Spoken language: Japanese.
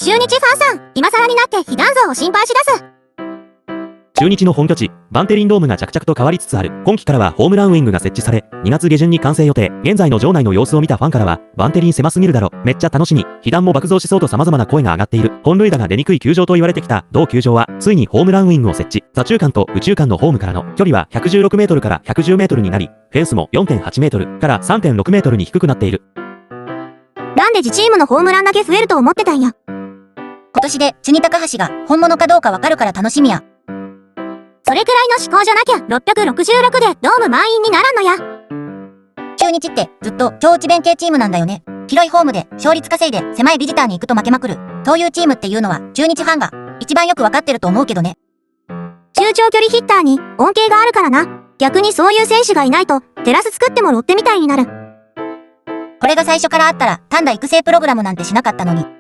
中日ファンさん、今更になって被弾像を心配しだす。中日の本拠地、バンテリンドームが着々と変わりつつある。今季からはホームランウイングが設置され、2月下旬に完成予定。現在の場内の様子を見たファンからは、バンテリン狭すぎるだろ、めっちゃ楽しみ、被弾も爆増しそうと様々な声が上がっている。本塁打が出にくい球場と言われてきた同球場は、ついにホームランウイングを設置。左中間と右中間のホームからの距離は116メートルから110メートルになり、フェンスも 4.8 メートルから 3.6 メートルに低くなっている。なんで自チームのホームランだけ増えると思ってたんや。今年でチニ高橋が本物かどうかわかるから楽しみや。それくらいの思考じゃなきゃ666でドーム満員にならんのや。中日ってずっと超内弁系チームなんだよね。広いホームで勝率稼いで狭いビジターに行くと負けまくる。そういうチームっていうのは中日ファンが一番よくわかってると思うけどね。中長距離ヒッターに恩恵があるからな。逆にそういう選手がいないとテラス作ってもロッテみたいになる。これが最初からあったら単打育成プログラムなんてしなかったのに。